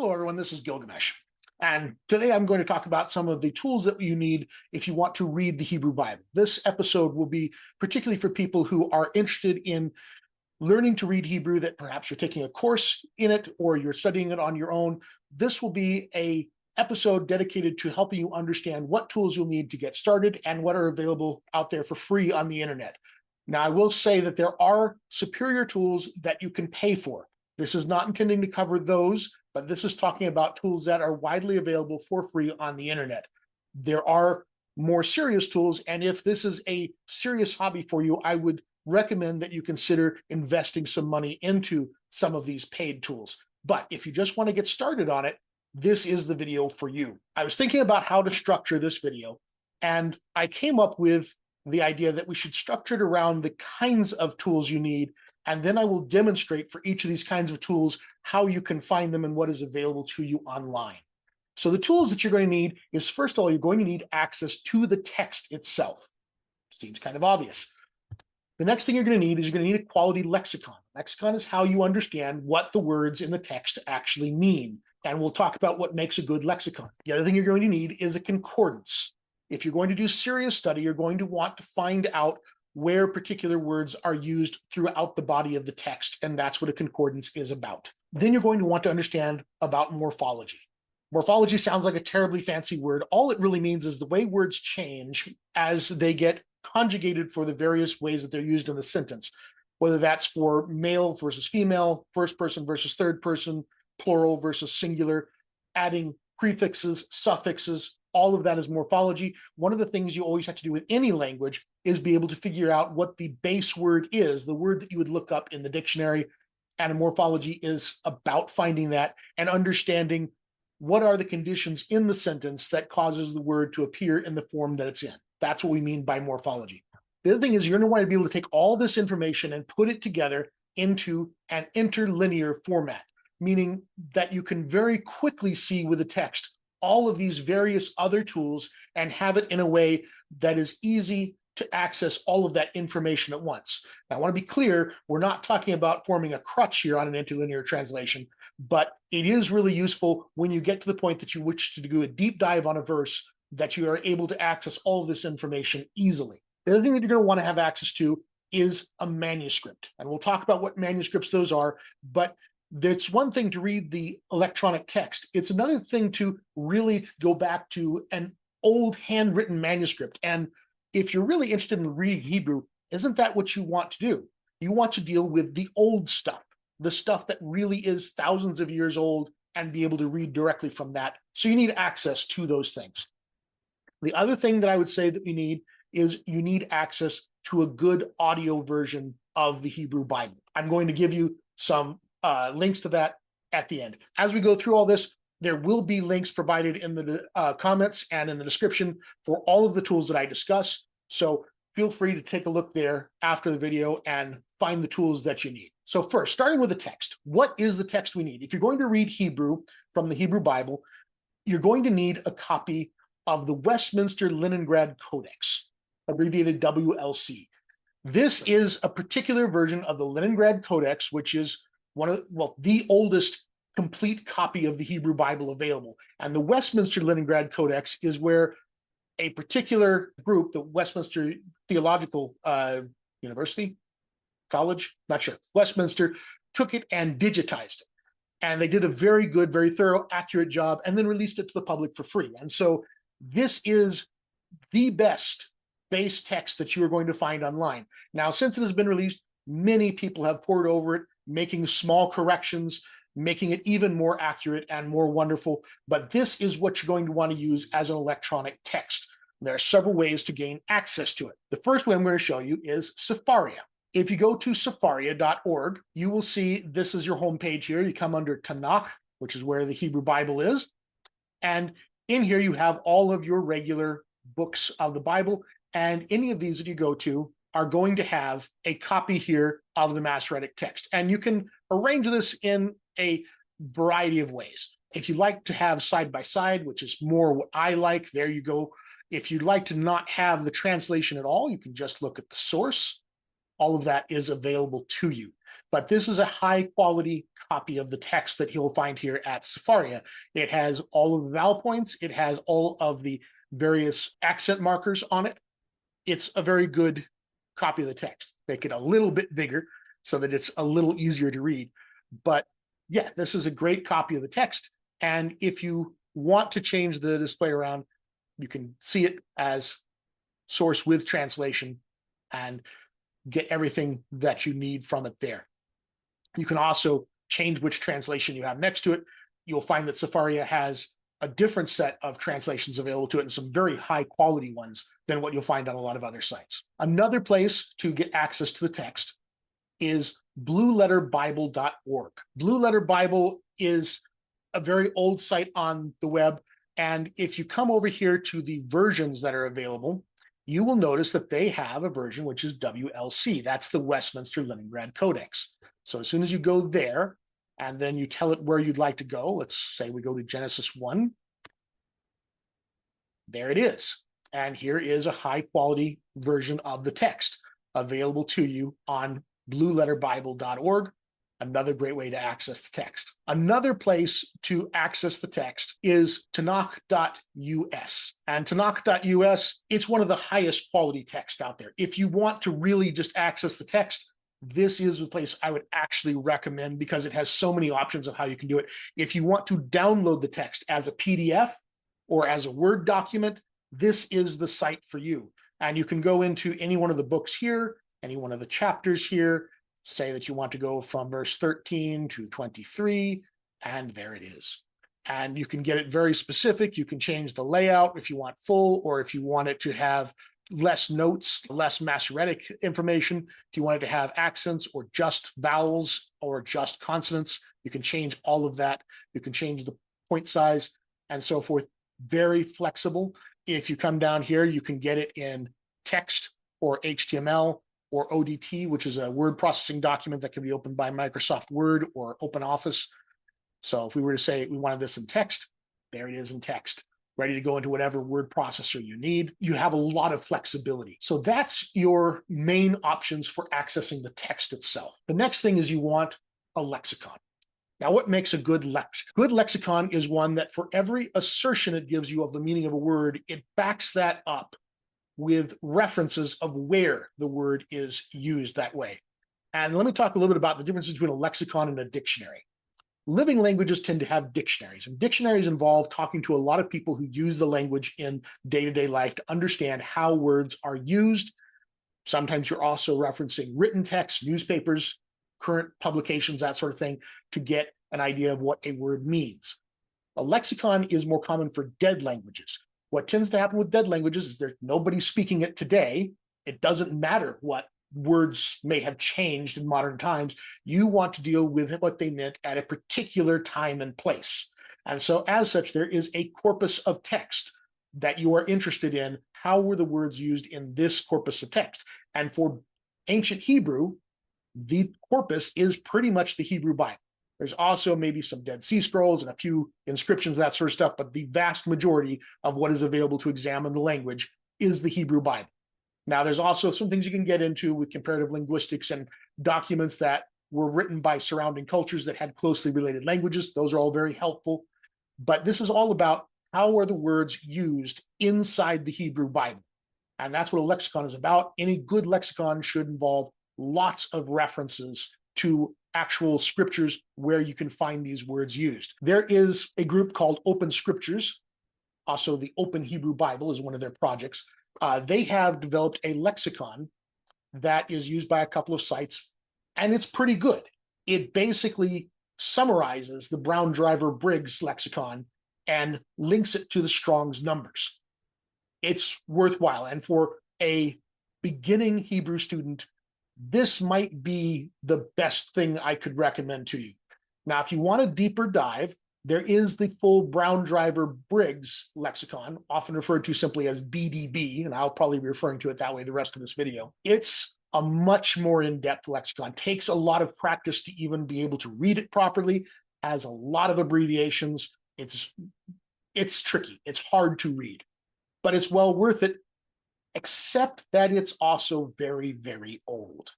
Hello, everyone. This is Gilgamesh. And today I'm going to talk about some of the tools that you need if you want to read the Hebrew Bible. This episode will be particularly for people who are interested in learning to read Hebrew, that perhaps you're taking a course in it or you're studying it on your own. This will be an episode dedicated to helping you understand what tools you'll need to get started and what are available out there for free on the internet. Now, I will say that there are superior tools that you can pay for. This is not intending to cover those, but this is talking about tools that are widely available for free on the internet. There are more serious tools, and if this is a serious hobby for you, I would recommend that you consider investing some money into some of these paid tools. But if you just want to get started on it, this is the video for you. I was thinking about how to structure this video, and I came up with the idea that we should structure it around the kinds of tools you need, and then I will demonstrate for each of these kinds of tools how you can find them and what is available to you online. So the tools that you're going to need is, first of all, you're going to need access to the text itself. Seems kind of obvious. The next thing you're going to need is you're going to need a quality lexicon. Lexicon is how you understand what the words in the text actually mean. And we'll talk about what makes a good lexicon. The other thing you're going to need is a concordance. If you're going to do serious study, you're going to want to find out where particular words are used throughout the body of the text, and that's what a concordance is about. Then you're going to want to understand about morphology. Morphology sounds like a terribly fancy word. All it really means is the way words change as they get conjugated for the various ways that they're used in the sentence, whether that's for male versus female, first person versus third person, plural versus singular, adding prefixes, suffixes. All of that is morphology. One of the things you always have to do with any language is be able to figure out what the base word is, the word that you would look up in the dictionary. And a morphology is about finding that and understanding what are the conditions in the sentence that causes the word to appear in the form that it's in. That's what we mean by morphology. The other thing is you're going to want to be able to take all this information and put it together into an interlinear format, meaning that you can very quickly see with the text all of these various other tools and have it in a way that is easy to access all of that information at once. Now, I want to be clear, we're not talking about forming a crutch here on an interlinear translation, but it is really useful when you get to the point that you wish to do a deep dive on a verse, that you are able to access all of this information easily. The other thing that you're going to want to have access to is a manuscript. And we'll talk about what manuscripts those are, but it's one thing to read the electronic text. It's another thing to really go back to an old handwritten manuscript. And if you're really interested in reading Hebrew, isn't that what you want to do? You want to deal with the old stuff, the stuff that really is thousands of years old, and be able to read directly from that. So you need access to those things. The other thing that I would say that you need is you need access to a good audio version of the Hebrew Bible. I'm going to give you some links to that at the end. As we go through all this, there will be links provided in the comments and in the description for all of the tools that I discuss. So feel free to take a look there after the video and find the tools that you need. So first, starting with the text, what is the text we need? If you're going to read Hebrew from the Hebrew Bible, you're going to need a copy of the Westminster Leningrad Codex, abbreviated WLC. This is a particular version of the Leningrad Codex, which is the oldest complete copy of the Hebrew Bible available. And the Westminster Leningrad Codex is where a particular group, the Westminster Theological University, College, not sure, Westminster, took it and digitized it. And they did a very good, very thorough, accurate job, and then released it to the public for free. And so this is the best base text that you are going to find online. Now, since it has been released, many people have pored over it, making small corrections, making it even more accurate and more wonderful. But this is what you're going to want to use as an electronic text. There are several ways to gain access to it. The first way I'm going to show you is Sefaria. If you go to sefaria.org, you will see this is your homepage here. You come under Tanakh, which is where the Hebrew Bible is. And in here, you have all of your regular books of the Bible. And any of these that you go to are going to have a copy here of the Masoretic text. And you can arrange this in a variety of ways. If you like to have side-by-side, which is more what I like, there you go. If you'd like to not have the translation at all, you can just look at the source. All of that is available to you. But this is a high quality copy of the text that you'll find here at Sefaria. It has all of the vowel points. It has all of the various accent markers on it. It's a very good copy of the text. Make it a little bit bigger so that it's a little easier to read. But yeah, this is a great copy of the text. And if you want to change the display around, you can see it as source with translation and get everything that you need from it there. You can also change which translation you have next to it. You'll find that Sefaria has a different set of translations available to it and some very high quality ones than what you'll find on a lot of other sites. Another place to get access to the text is blueletterbible.org. Blue Letter Bible is a very old site on the web. And if you come over here to the versions that are available, you will notice that they have a version which is WLC. That's the Westminster Leningrad Codex. So as soon as you go there, and then you tell it where you'd like to go, let's say we go to Genesis 1. There it is. And here is a high quality version of the text available to you on blueletterbible.org. Another great way to access the text. Another place to access the text is Tanakh.us. And Tanakh.us, it's one of the highest quality texts out there. If you want to really just access the text, this is a place I would actually recommend because it has so many options of how you can do it. If you want to download the text as a PDF or as a Word document, this is the site for you. And you can go into any one of the books here, any one of the chapters here, say that you want to go from verse 13 to 23, and there it is. And you can get it very specific. You can change the layout if you want full, or if you want it to have less notes, less Masoretic information. If you want it to have accents or just vowels or just consonants, you can change all of that. You can change the point size and so forth. Very flexible. If you come down here, you can get it in text or HTML or ODT, which is a word processing document that can be opened by Microsoft Word or OpenOffice. So if we were to say we wanted this in text, there it is in text, ready to go into whatever word processor you need. You have a lot of flexibility. So that's your main options for accessing the text itself. The next thing is you want a lexicon. Now, what makes a good lexicon? Good lexicon is one that for every assertion it gives you of the meaning of a word, it backs that up with references of where the word is used that way. And let me talk a little bit about the difference between a lexicon and a dictionary. Living languages tend to have dictionaries, and dictionaries involve talking to a lot of people who use the language in day-to-day life to understand how words are used. Sometimes you're also referencing written texts, newspapers, current publications, that sort of thing, to get an idea of what a word means. A lexicon is more common for dead languages. What tends to happen with dead languages is there's nobody speaking it today. It doesn't matter what words may have changed in modern times. You want to deal with what they meant at a particular time and place. And so as such, there is a corpus of text that you are interested in. How were the words used in this corpus of text? And for ancient Hebrew, the corpus is pretty much the Hebrew Bible. There's also maybe some Dead Sea Scrolls and a few inscriptions, that sort of stuff, but the vast majority of what is available to examine the language is the Hebrew Bible. Now, there's also some things you can get into with comparative linguistics and documents that were written by surrounding cultures that had closely related languages. Those are all very helpful. But this is all about how are the words used inside the Hebrew Bible. And that's what a lexicon is about. Any good lexicon should involve lots of references to actual scriptures where you can find these words used. There is a group called Open Scriptures. Also, the Open Hebrew Bible is one of their projects. They have developed a lexicon that is used by a couple of sites, and it's pretty good. It basically summarizes the Brown Driver Briggs lexicon and links it to the Strong's numbers. It's worthwhile. And for a beginning Hebrew student, this might be the best thing I could recommend to you. Now, if you want a deeper dive, there is the full Brown Driver Briggs lexicon, often referred to simply as BDB, and I'll probably be referring to it that way the rest of this video. It's a much more in-depth lexicon. Takes a lot of practice to even be able to read it properly, has a lot of abbreviations. It's tricky. It's hard to read, but it's well worth it, except that it's also very, very old.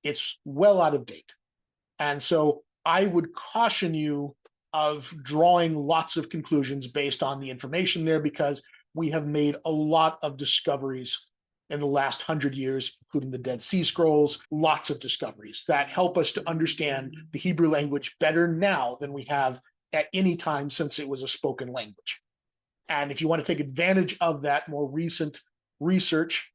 It's well out of date. And so I would caution you of drawing lots of conclusions based on the information there, because we have made a lot of discoveries in the last 100 years, including the Dead Sea Scrolls, lots of discoveries that help us to understand the Hebrew language better now than we have at any time since it was a spoken language. And if you want to take advantage of that more recent research,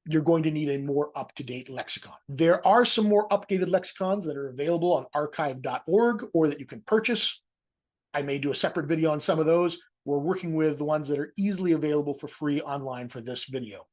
you're going to need a more up-to-date lexicon. There are some more updated lexicons that are available on archive.org or that you can purchase. I may do a separate video on some of those. We're working with the ones that are easily available for free online for this video.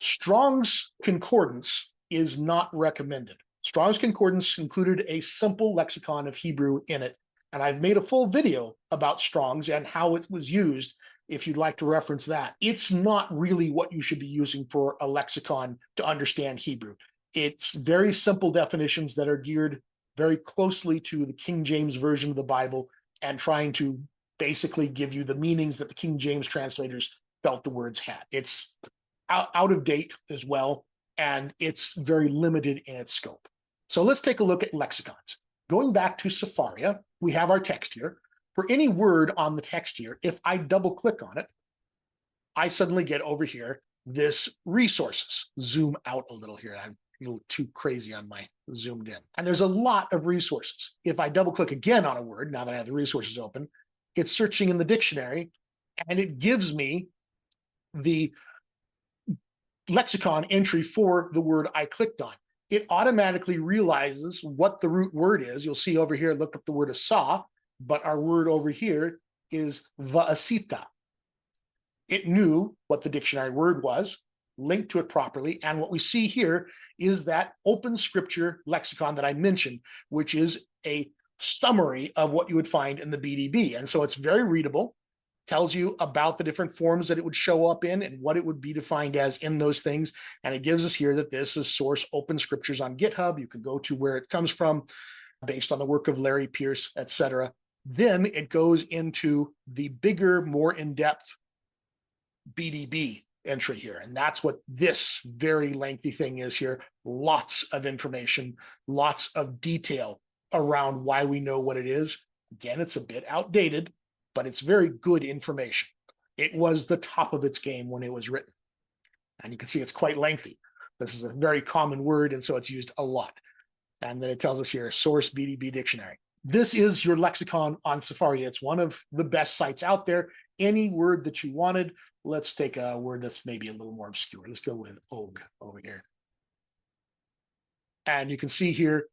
Strong's Concordance is not recommended. Strong's Concordance included a simple lexicon of Hebrew in it, and I've made a full video about Strong's and how it was used if you'd like to reference that. It's not really what you should be using for a lexicon to understand Hebrew. It's very simple definitions that are geared very closely to the King James Version of the Bible and trying to basically give you the meanings that the King James translators felt the words had. It's out of date as well, and it's very limited in its scope. So let's take a look at lexicons. Going back to Sepharia, we have our text here. For any word on the text here, if I double click on it, I suddenly get over here this resources. Zoom out a little here. I'm a little too crazy on my zoomed in. And there's a lot of resources. If I double click again on a word, now that I have the resources open, it's searching in the dictionary and it gives me the lexicon entry for the word I clicked on. It automatically realizes what the root word is. You'll see over here, look up the word asa, but our word over here is va'asita. It knew what the dictionary word was, linked to it properly, and what we see here is that open scripture lexicon that I mentioned, which is a summary of what you would find in the BDB. And so it's very readable, tells you about the different forms that it would show up in and what it would be defined as in those things. And it gives us here that this is source open scriptures on GitHub. You can go to where it comes from based on the work of Larry Pierce, etc. Then it goes into the bigger, more in-depth BDB entry here. And that's what this very lengthy thing is here. Lots of information, lots of detail around why we know what it is. Again, it's a bit outdated, but it's very good information. It was the top of its game when it was written. And you can see it's quite lengthy. This is a very common word, and so it's used a lot. And then it tells us here, source BDB dictionary. This is your lexicon on Sepharia. It's one of the best sites out there. Any word that you wanted, let's take a word that's maybe a little more obscure. Let's go with og over here. And you can see here,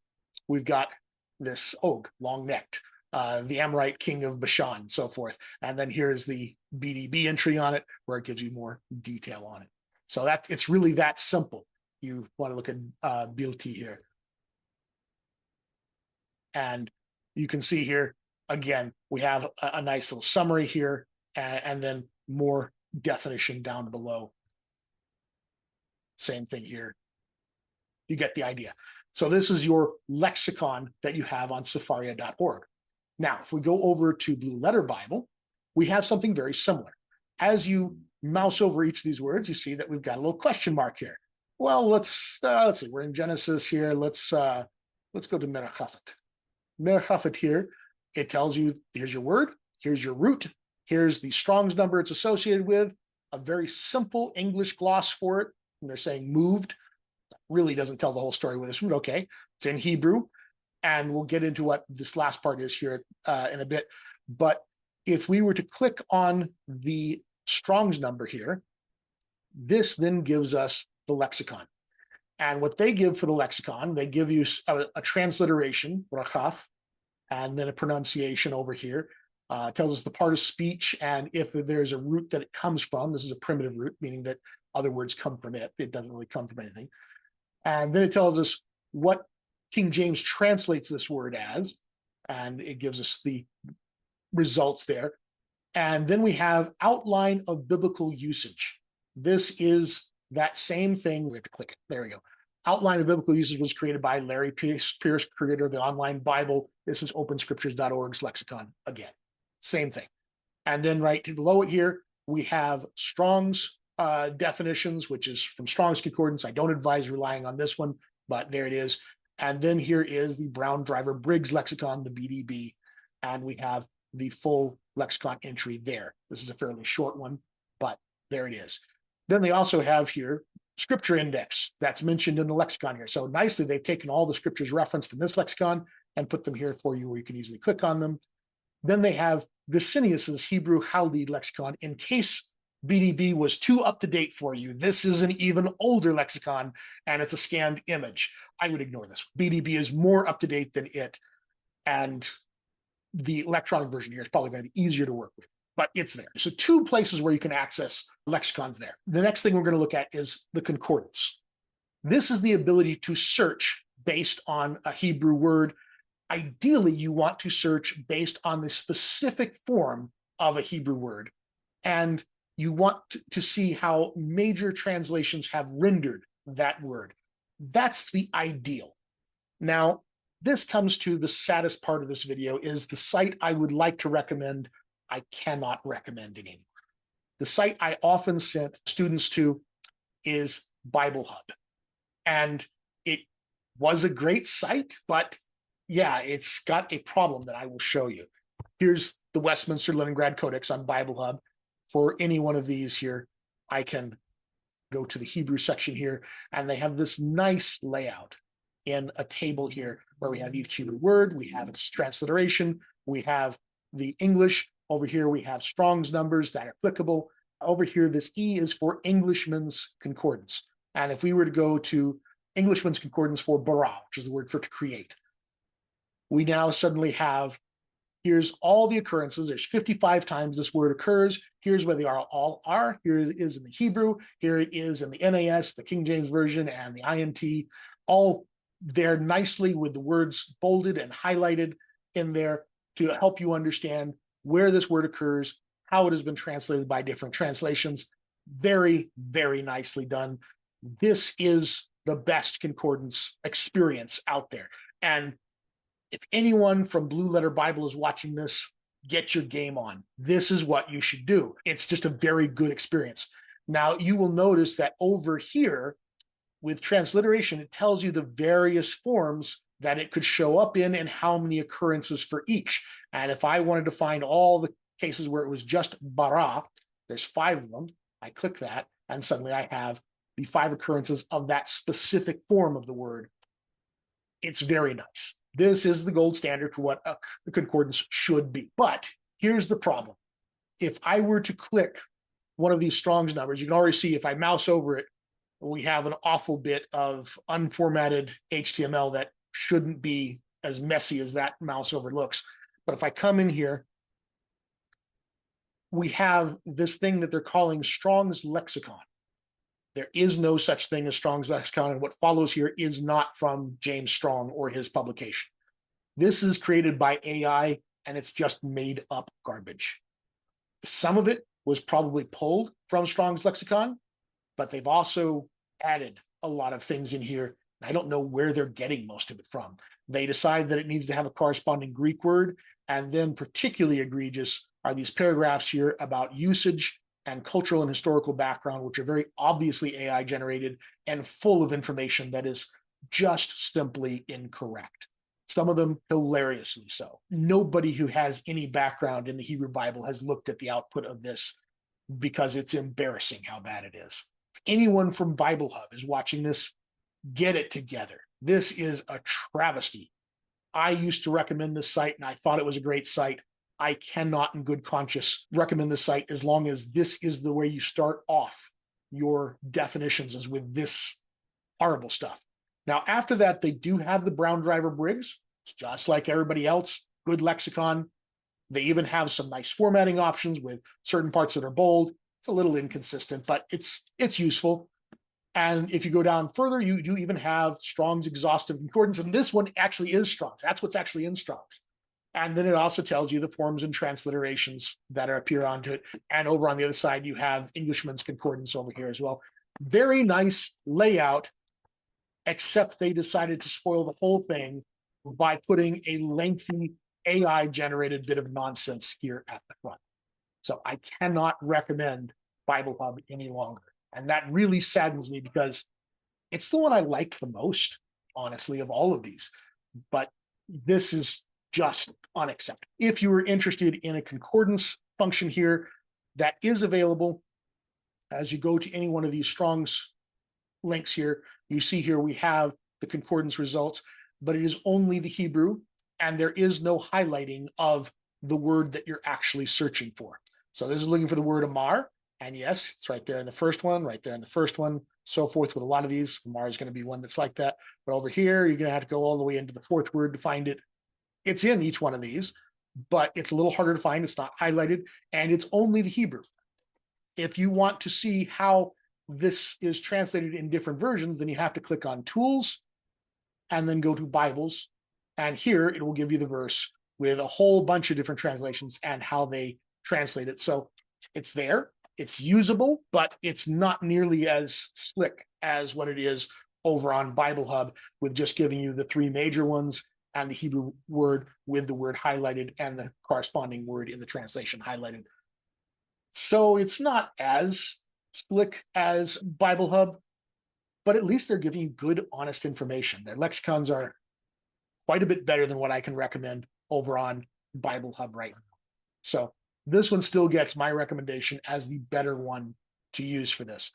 we've got this og, long-necked, the Amorite king of Bashan, and so forth. And then here's the BDB entry on it, where it gives you more detail on it. So that it's really that simple. You want to look at Bilti here. And you can see here, again, we have a nice little summary here, and then more definition down below. Same thing here. You get the idea. So this is your lexicon that you have on Sepharia.org. Now, if we go over to Blue Letter Bible, we have something very similar. As you mouse over each of these words, you see that we've got a little question mark here. Well, let's see. We're in Genesis here. Let's go to Merachafet. Merachafet here, it tells you here's your word, here's your root, here's the Strong's number it's associated with, a very simple English gloss for it. And they're saying moved. Really doesn't tell the whole story with this root. Okay, it's in Hebrew. And we'll get into what this last part is here in a bit. But if we were to click on the Strong's number here, this then gives us the lexicon. And what they give for the lexicon, they give you a transliteration, rachaf, and then a pronunciation over here. Tells us the part of speech, and if there's a root that it comes from. This is a primitive root, meaning that other words come from it. It doesn't really come from anything. And then it tells us what King James translates this word as, and it gives us the results there. And then we have outline of biblical usage. This is that same thing. We have to click it. There we go. Outline of biblical usage was created by Larry Pierce, creator of the online Bible. This is openscriptures.org's lexicon again. Same thing. And then right below it here, we have Strong's definitions, which is from Strong's Concordance. I don't advise relying on this one, but there it is. And then here is the Brown Driver Briggs lexicon, the BDB, and we have the full lexicon entry there. This is a fairly short one, but there it is. Then they also have here scripture index that's mentioned in the lexicon here. So nicely, they've taken all the scriptures referenced in this lexicon and put them here for you where you can easily click on them. Then they have Gesenius's Hebrew Chaldee lexicon in case BDB was too up to date for you. This is an even older lexicon and it's a scanned image. I would ignore this. BDB is more up to date than it, and the electronic version here is probably going to be easier to work with, but it's there. So two places where you can access lexicons there. The next thing we're going to look at is the concordance. This is the ability to search based on a Hebrew word. Ideally, you want to search based on the specific form of a Hebrew word, and you want to see how major translations have rendered that word. That's the ideal. Now, this comes to the saddest part of this video is the site I would like to recommend. I cannot recommend anymore. The site I often sent students to is Bible Hub. And it was a great site, but yeah, it's got a problem that I will show you. Here's the Westminster Leningrad Codex on Bible Hub. For any one of these here, I can go to the Hebrew section here, and they have this nice layout in a table here where we have each Hebrew word, we have its transliteration, we have the English. Over here, we have Strong's numbers that are applicable. Over here, this E is for Englishman's Concordance. And if we were to go to Englishman's Concordance for bara, which is the word for to create, we now suddenly have, here's all the occurrences. There's 55 times this word occurs. Here's where they all are. Here it is in the Hebrew. Here it is in the NAS, the King James Version, and the INT, all there nicely with the words bolded and highlighted in there to help you understand where this word occurs, how it has been translated by different translations. Very, very nicely done. This is the best concordance experience out there. And if anyone from Blue Letter Bible is watching this, get your game on. This is what you should do. It's just a very good experience. Now, you will notice that over here, with transliteration, it tells you the various forms that it could show up in and how many occurrences for each. And if I wanted to find all the cases where it was just bara, there's 5 of them. I click that, and suddenly I have the 5 occurrences of that specific form of the word. It's very nice. This is the gold standard for what a concordance should be. But here's the problem. If I were to click one of these Strong's numbers, you can already see if I mouse over it, we have an awful bit of unformatted HTML that shouldn't be as messy as that mouse over looks. But if I come in here, we have this thing that they're calling Strong's Lexicon. There is no such thing as Strong's Lexicon, and what follows here is not from James Strong or his publication. This is created by AI, and it's just made up garbage. Some of it was probably pulled from Strong's Lexicon, but they've also added a lot of things in here. I don't know where they're getting most of it from. They decide that it needs to have a corresponding Greek word, and then particularly egregious are these paragraphs here about usage and cultural and historical background, which are very obviously AI generated and full of information that is just simply incorrect. Some of them hilariously so. Nobody who has any background in the Hebrew Bible has looked at the output of this because it's embarrassing how bad it is. If anyone from Bible Hub is watching this, get it together. This is a travesty. I used to recommend this site and I thought it was a great site. I cannot in good conscience recommend this site as long as this is the way you start off your definitions, is with this horrible stuff. Now, after that, they do have the Brown Driver Briggs. It's just like everybody else, good lexicon. They even have some nice formatting options with certain parts that are bold. It's a little inconsistent, but it's useful. And if you go down further, you do even have Strong's Exhaustive Concordance, and this one actually is Strong's. That's what's actually in Strong's. And then it also tells you the forms and transliterations that appear onto it. And over on the other side, you have Englishman's Concordance over here as well. Very nice layout, except they decided to spoil the whole thing by putting a lengthy AI-generated bit of nonsense here at the front. So I cannot recommend Bible Hub any longer. And that really saddens me because it's the one I like the most. honestly, of all of these. But this is just unacceptable. If you were interested in a concordance function here, that is available. As you go to any one of these Strong's links here, you see here we have the concordance results, but it is only the Hebrew, and there is no highlighting of the word that you're actually searching for. So this is looking for the word Amar, and yes, it's right there in the first one, right there in the first one, so forth with a lot of these. Amar is going to be one that's like that. But over here, you're going to have to go all the way into the fourth word to find it. It's in each one of these, but it's a little harder to find. It's not highlighted, and it's only the Hebrew. If you want to see how this is translated in different versions, then you have to click on Tools and then go to Bibles. And here it will give you the verse with a whole bunch of different translations and how they translate it. So it's there, it's usable, but it's not nearly as slick as what it is over on Bible Hub, with just giving you the three major ones and the Hebrew word with the word highlighted and the corresponding word in the translation highlighted. So it's not as slick as Bible Hub, but at least they're giving you good, honest information. Their lexicons are quite a bit better than what I can recommend over on Bible Hub right now. So this one still gets my recommendation as the better one to use for this.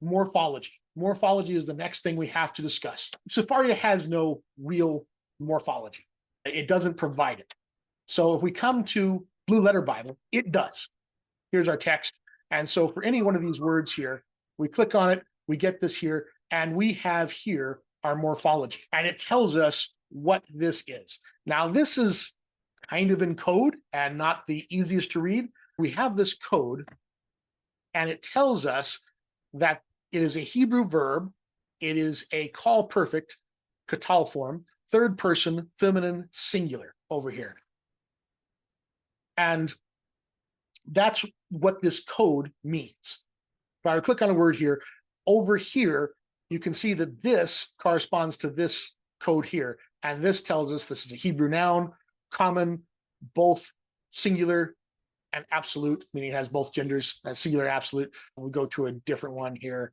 Morphology. Morphology is the next thing we have to discuss. Sefaria has no real morphology. It doesn't provide it. So if we come to Blue Letter Bible, it does. Here's our text. And so for any one of these words here, we click on it, we get this here, and we have here our morphology. And it tells us what this is. Now, this is kind of in code and not the easiest to read. We have this code, and it tells us that it is a Hebrew verb. It is a call perfect, katal form, third person, feminine, singular over here. And that's what this code means. If I click on a word here, over here, you can see that this corresponds to this code here. And this tells us this is a Hebrew noun, common, both singular and absolute, meaning it has both genders, singular and absolute. We go to a different one here,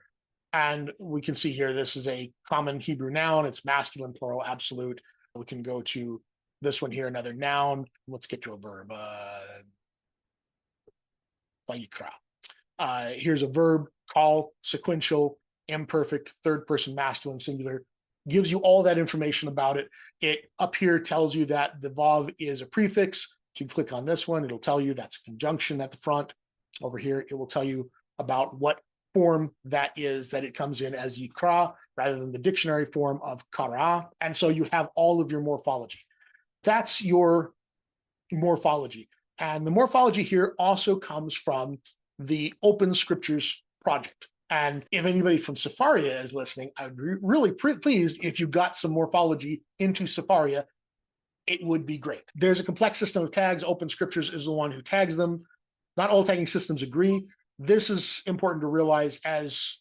and we can see here this is a common Hebrew noun. It's masculine, plural, absolute. We can go to this one here, another noun. Let's get to a verb. Vayikra. Here's a verb, call, sequential, imperfect, third person, masculine, singular. Gives you all that information about it. It up here tells you that the vav is a prefix. So you click on this one, it'll tell you that's a conjunction at the front. Over here, it will tell you about what form that is, that it comes in as yikra rather than the dictionary form of kara. And so you have all of your morphology. That's your morphology. And the morphology here also comes from the Open Scriptures project. And if anybody from Sefaria is listening, I'd be really pleased if you got some morphology into Sefaria. It would be great. There's a complex system of tags. Open Scriptures is the one who tags them. Not all tagging systems agree. This is important to realize, as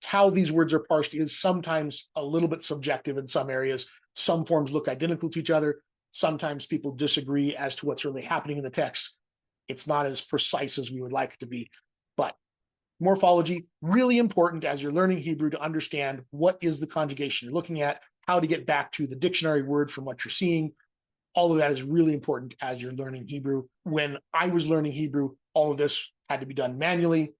how these words are parsed is sometimes a little bit subjective in some areas. Some forms look identical to each other. Sometimes people disagree as to what's really happening in the text. It's not as precise as we would like it to be. But morphology, really important as you're learning Hebrew to understand what is the conjugation you're looking at, how to get back to the dictionary word from what you're seeing. All of that is really important as you're learning Hebrew. When I was learning Hebrew, all of this had to be done manually,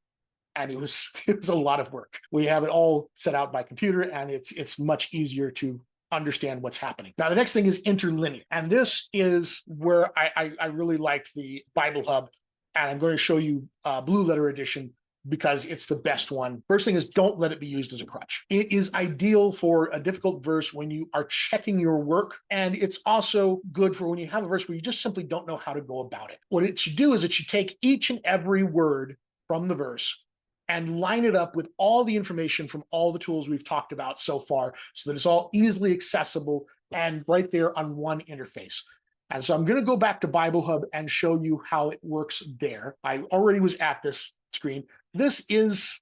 and it was a lot of work. We have it all set out by computer, and it's much easier to understand what's happening. Now, the next thing is interlinear, and this is where I really liked the Bible Hub, and I'm going to show you Blue Letter Edition because it's the best one. First thing is, don't let it be used as a crutch. It is ideal for a difficult verse when you are checking your work, and it's also good for when you have a verse where you just simply don't know how to go about it. What it should do is it should take each and every word from the verse and line it up with all the information from all the tools we've talked about so far, so that it's all easily accessible and right there on one interface. And so I'm going to go back to Bible Hub and show you how it works there. I already was at this screen. This is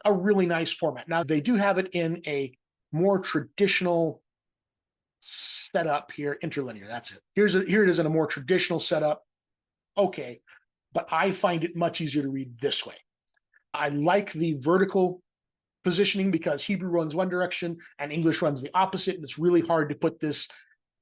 a really nice format. Now, they do have it in a more traditional setup here, interlinear, that's it. Here it is in a more traditional setup. Okay, but I find it much easier to read this way. I like the vertical positioning because Hebrew runs one direction and English runs the opposite. And it's really hard to put this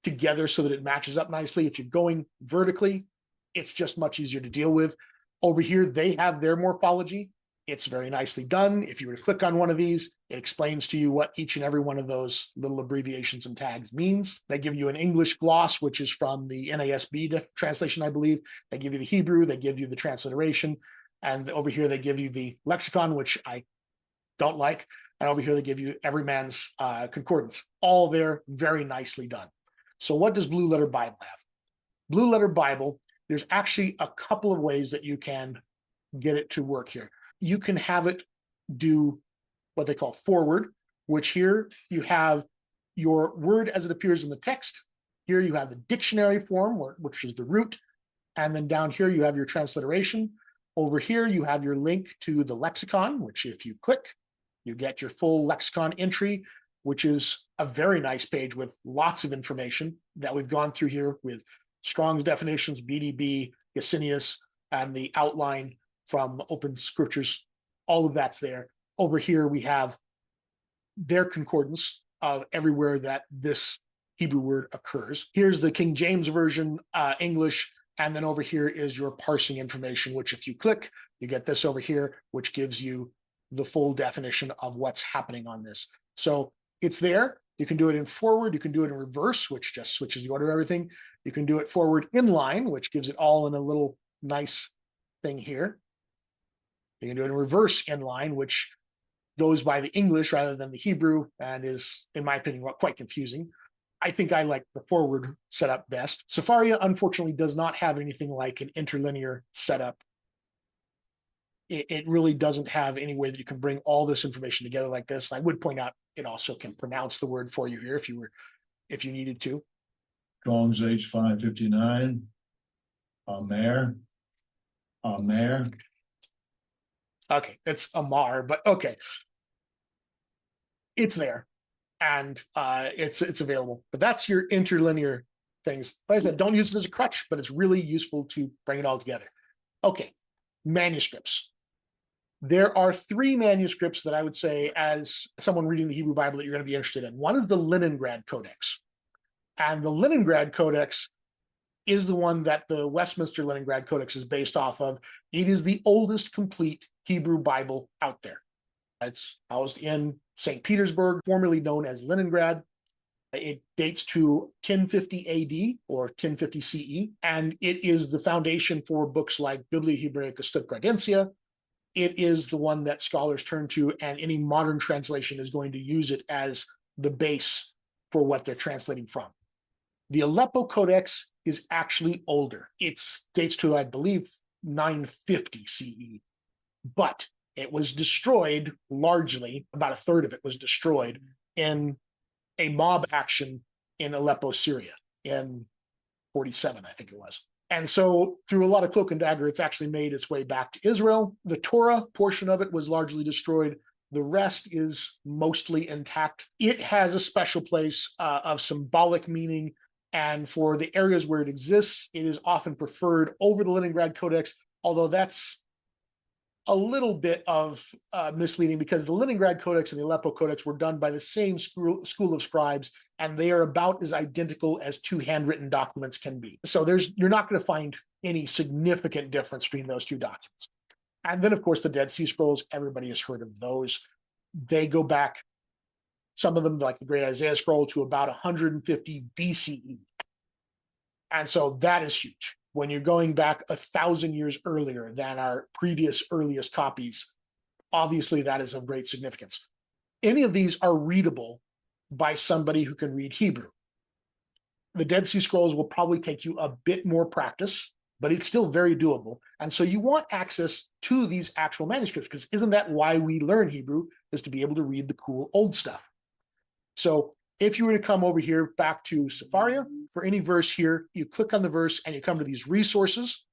together so that it matches up nicely. If you're going vertically, it's just much easier to deal with. Over here, they have their morphology. It's very nicely done. If you were to click on one of these, it explains to you what each and every one of those little abbreviations and tags means. They give you an English gloss, which is from the NASB translation, I believe. They give you the Hebrew, they give you the transliteration. And over here, they give you the lexicon, which I don't like. And over here, they give you Everyman's Concordance. All there, very nicely done. So what does Blue Letter Bible have? Blue Letter Bible, there's actually a couple of ways that you can get it to work here. You can have it do what they call forward, which here you have your word as it appears in the text. Here you have the dictionary form, which is the root. And then down here, you have your transliteration. Over here, you have your link to the lexicon, which if you click, you get your full lexicon entry, which is a very nice page with lots of information that we've gone through here with Strong's definitions, BDB, Gesenius, and the outline from Open Scriptures. All of that's there. Over here, we have their concordance of everywhere that this Hebrew word occurs. Here's the King James Version, English, and then over here is your parsing information, which if you click, you get this over here, which gives you the full definition of what's happening on this. So it's there. You can do it in forward. You can do it in reverse, which just switches the order of everything. You can do it forward inline, which gives it all in a little nice thing here. You can do it in reverse inline, which goes by the English rather than the Hebrew and is, in my opinion, quite confusing. I think I like the forward setup best. Safaria, unfortunately, does not have anything like an interlinear setup. It really doesn't have any way that you can bring all this information together like this. And I would point out it also can pronounce the word for you here if you needed to. Strong's H559. Amer. Okay, it's Amar, but okay. It's there. And it's available. But that's your interlinear things. Like I said, don't use it as a crutch, but it's really useful to bring it all together. Okay, manuscripts. There are 3 manuscripts that I would say, as someone reading the Hebrew Bible, that you're going to be interested in. One is the Leningrad Codex. And the Leningrad Codex is the one that the Westminster Leningrad Codex is based off of. It is the oldest complete Hebrew Bible out there. It's housed in St. Petersburg, formerly known as Leningrad. It dates to 1050 AD or 1050 CE, and it is the foundation for books like Biblia Hebraica Stuvgradensia. It is the one that scholars turn to, and any modern translation is going to use it as the base for what they're translating from. The Aleppo Codex is actually older. It dates to, I believe, 950 CE, but it was destroyed largely, about a third of it was destroyed in a mob action in Aleppo, Syria in 47, I think it was. And so through a lot of cloak and dagger, it's actually made its way back to Israel. The Torah portion of it was largely destroyed. The rest is mostly intact. It has a special place of symbolic meaning. And for the areas where it exists, it is often preferred over the Leningrad Codex, although that's a little bit of misleading because the Leningrad Codex and the Aleppo Codex were done by the same school of scribes, and they are about as identical as 2 handwritten documents can be. So you're not going to find any significant difference between those 2 documents. And then, of course, the Dead Sea Scrolls, everybody has heard of those. They go back, some of them, like the Great Isaiah Scroll, to about 150 BCE. And so that is huge. When you're going back 1,000 years earlier than our previous earliest copies, obviously that is of great significance. Any of these are readable by somebody who can read Hebrew. The Dead Sea Scrolls will probably take you a bit more practice, but it's still very doable. And so you want access to these actual manuscripts, because isn't that why we learn Hebrew, is to be able to read the cool old stuff. So if you were to come over here back to Safaria, for any verse here, you click on the verse and you come to these resources.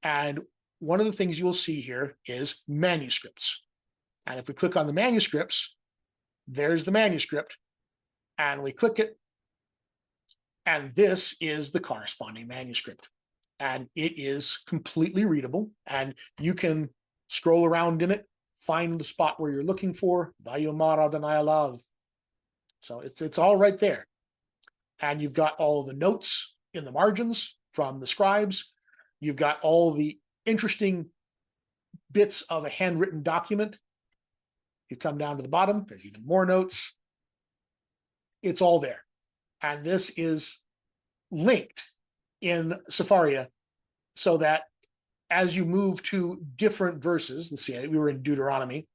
And one of the things you'll see here is manuscripts. And if we click on the manuscripts, there's the manuscript. And we click it. And this is the corresponding manuscript. And it is completely readable. And you can scroll around in it find the spot where you're looking for. Vayomar Adonai Alav. So it's all right there. And you've got all the notes in the margins from the scribes. You've got all the interesting bits of a handwritten document. You come down to the bottom, there's even more notes. It's all there. And this is linked in Sepharia so that as you move to different verses, let's see, we were in Deuteronomy.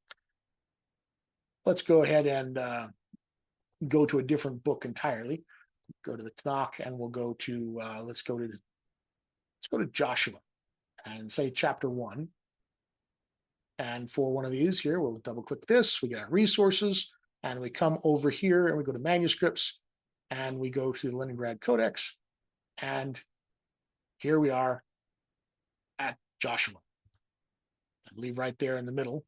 Let's go ahead and go to a different book entirely. Go to the Tanakh, and we'll go to let's go to Joshua and say chapter 1. And for one of these here, we'll double click this. We get our resources, and we come over here and we go to manuscripts, and we go to the Leningrad Codex, and here we are at Joshua. I believe right there in the middle.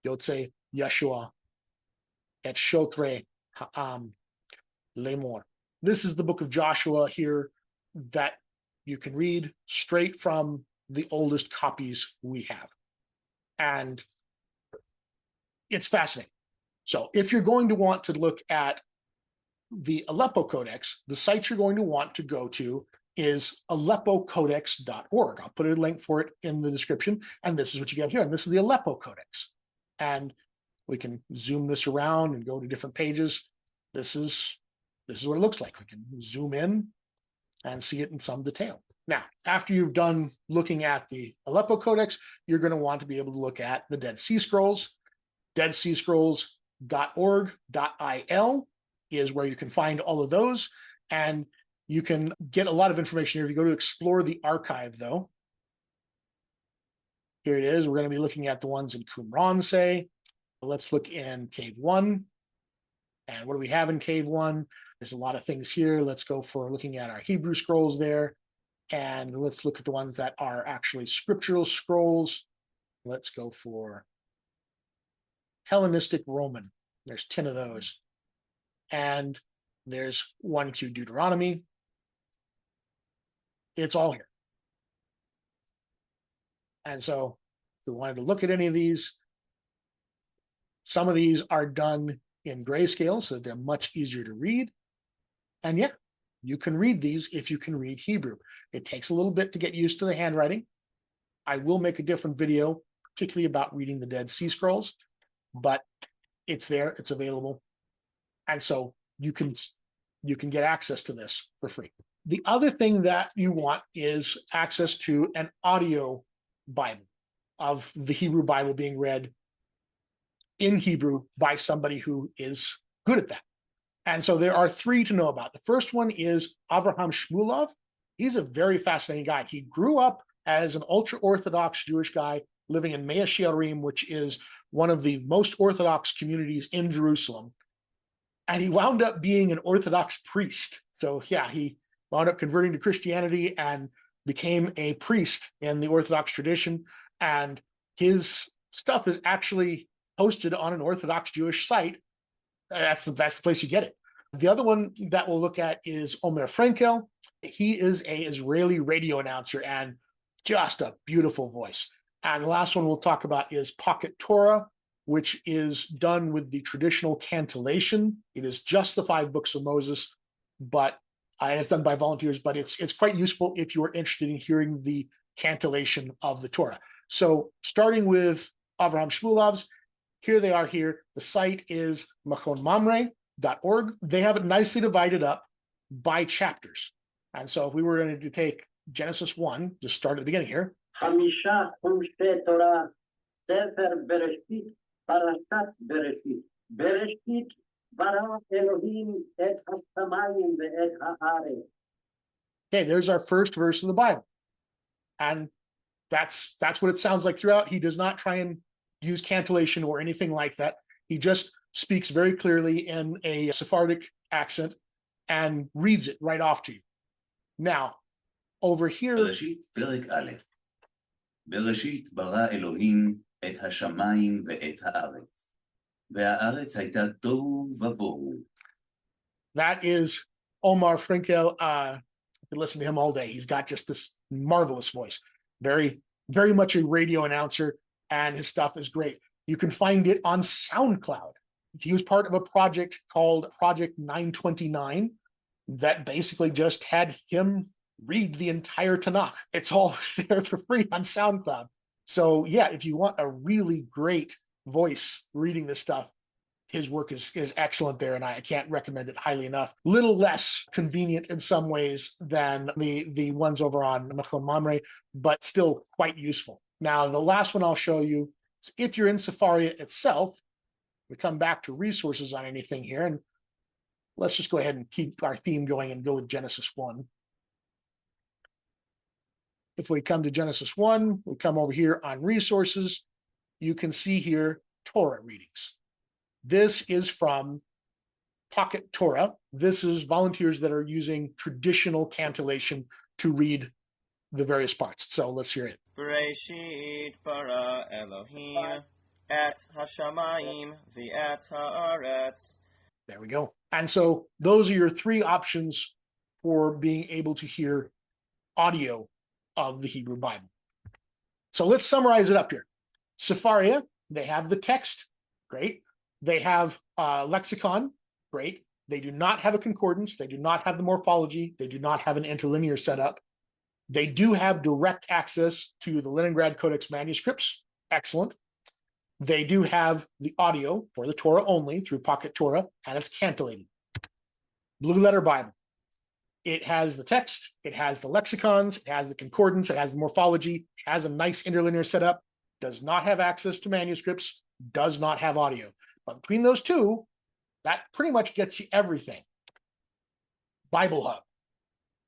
Yotze Yeshua et Shotre Ha'am Lemor. This is the book of Joshua here that you can read straight from the oldest copies we have. And it's fascinating. So if you're going to want to look at the Aleppo Codex, the site you're going to want to go to is aleppocodex.org. I'll put a link for it in the description. And this is what you get here. And this is the Aleppo Codex. And we can zoom this around and go to different pages. This is what it looks like. We can zoom in and see it in some detail. Now, after you've done looking at the Aleppo Codex, you're going to want to be able to look at the Dead Sea Scrolls. deadseascrolls.org.il is where you can find all of those. And you can get a lot of information here. If you go to explore the archive, though, here it is. We're going to be looking at the ones in Qumran, say. Let's look in Cave 1. And what do we have in Cave 1? There's a lot of things here. Let's go for looking at our Hebrew scrolls there. And let's look at the ones that are actually scriptural scrolls. Let's go for Hellenistic Roman. There's 10 of those. And there's 1Q Deuteronomy. It's all here. And so if we wanted to look at any of these, some of these are done in grayscale so that they're much easier to read. And yeah, you can read these if you can read Hebrew. It takes a little bit to get used to the handwriting. I will make a different video, particularly about reading the Dead Sea Scrolls, but it's there, it's available. And so you can get access to this for free. The other thing that you want is access to an audio Bible of the Hebrew Bible being read in Hebrew by somebody who is good at that. And so there are 3 to know about. The first one is Avraham Shmulov. He's a very fascinating guy. He grew up as an ultra-Orthodox Jewish guy living in Mea Shearim, which is one of the most Orthodox communities in Jerusalem. And he wound up being an Orthodox priest. So yeah, he wound up converting to Christianity and became a priest in the Orthodox tradition. And his stuff is actually posted on an Orthodox Jewish site. That's the place you get it. The other one that we'll look at is Omer Frenkel. He is an Israeli radio announcer and just a beautiful voice. And the last one we'll talk about is Pocket Torah, which is done with the traditional cantillation. It is just the 5 books of Moses, but it's done by volunteers, but it's quite useful if you are interested in hearing the cantillation of the Torah. So starting with Avraham Shmulov's, here they are here. The site is machonmamre.org. They have it nicely divided up by chapters. And so if we were going to take Genesis 1, just start at the beginning here. Hamisha Khumshe Torah, Sefer Bereshit, Parashat Bereshit. Bereshit bara Elohim et hashamayim ve'et ha'aretz. Okay, there's our first verse of the Bible. And that's what it sounds like throughout. He does not try and use cantillation or anything like that. He just speaks very clearly in a Sephardic accent and reads it right off to you. Now, over here, בראשית פרק א' בראשית ברא אלוהים את השמיים ואת הארץ, והארץ הייתה תוהו ובוהו. that is Omar Frenkel. I could listen to him all day. He's got just this marvelous voice. Very, very much a radio announcer. and his stuff is great. You can find it on SoundCloud. He was part of a project called Project 929 that basically just had him read the entire Tanakh. It's all there for free on SoundCloud. So yeah, if you want a really great voice reading this stuff, his work is excellent there, and I can't recommend it highly enough. Little less convenient in some ways than the ones over on Menachem Mamre, but still quite useful. Now, the last one I'll show you is if you're in Sefaria itself, we come back to resources on anything here, and let's just go ahead and keep our theme going and go with Genesis 1. If we come to Genesis 1, we come over here on resources, you can see here Torah readings. This is from Pocket Torah. This is volunteers that are using traditional cantillation to read the various parts. So let's hear it. Bereshit bara Elohim et hashamayim v'et haaretz. There we go. And so those are your three options for being able to hear audio of the Hebrew Bible. So let's summarize it up here. Sefaria, they have the text, great. They have Lexicon, great. They do not have a concordance. They do not have the morphology. They do not have an interlinear setup. They do have direct access to the Leningrad Codex manuscripts, excellent. They do have the audio for the Torah only through Pocket Torah, and it's cantillated. Blue Letter Bible. It has the text, it has the lexicons, it has the concordance, it has the morphology, it has a nice interlinear setup, does not have access to manuscripts, does not have audio. But between those two, that pretty much gets you everything. Bible Hub.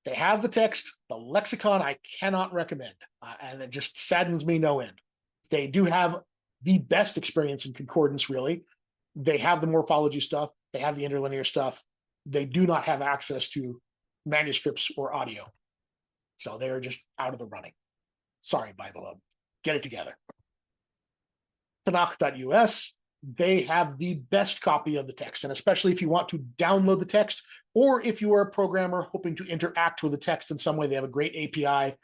They have the text, the lexicon I cannot recommend, and it just saddens me no end. They do have the best experience in concordance, really. They have the morphology stuff, they have the interlinear stuff. They do not have access to manuscripts or audio. So they're just out of the running. Sorry, Bible Hub. Get it together. Tanakh.us, they have the best copy of the text, and especially if you want to download the text, or if you are a programmer hoping to interact with the text in some way, they have a great API.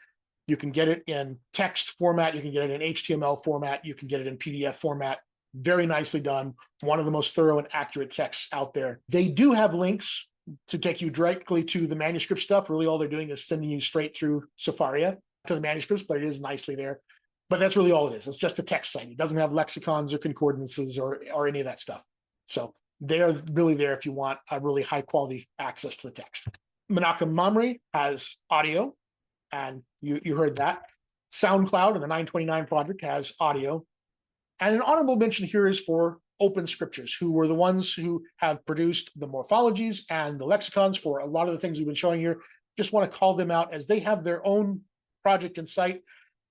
You can get it in text format, you can get it in HTML format, you can get it in PDF format. Very nicely done. One of the most thorough and accurate texts out there. They do have links to take you directly to the manuscript stuff. Really all they're doing is sending you straight through Sefaria to the manuscripts, but it is nicely there. But that's really all it is. It's just a text site. It doesn't have lexicons or concordances or any of that stuff. So they're really there if you want a really high quality access to the text. Menachem Mamre has audio, and you heard that. SoundCloud and the 929 project has audio. And an honorable mention here is for Open Scriptures, who were the ones who have produced the morphologies and the lexicons for a lot of the things we've been showing here. Just want to call them out as they have their own project and site.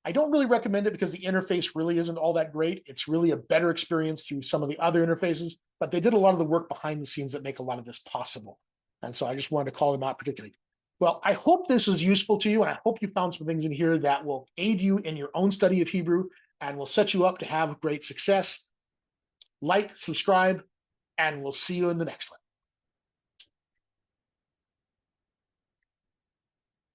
I don't really recommend it because the interface really isn't all that great. It's really a better experience through some of the other interfaces, but they did a lot of the work behind the scenes that make a lot of this possible. And so I just wanted to call them out particularly. Well, I hope this is useful to you, and I hope you found some things in here that will aid you in your own study of Hebrew and will set you up to have great success. Like, subscribe, and we'll see you in the next one.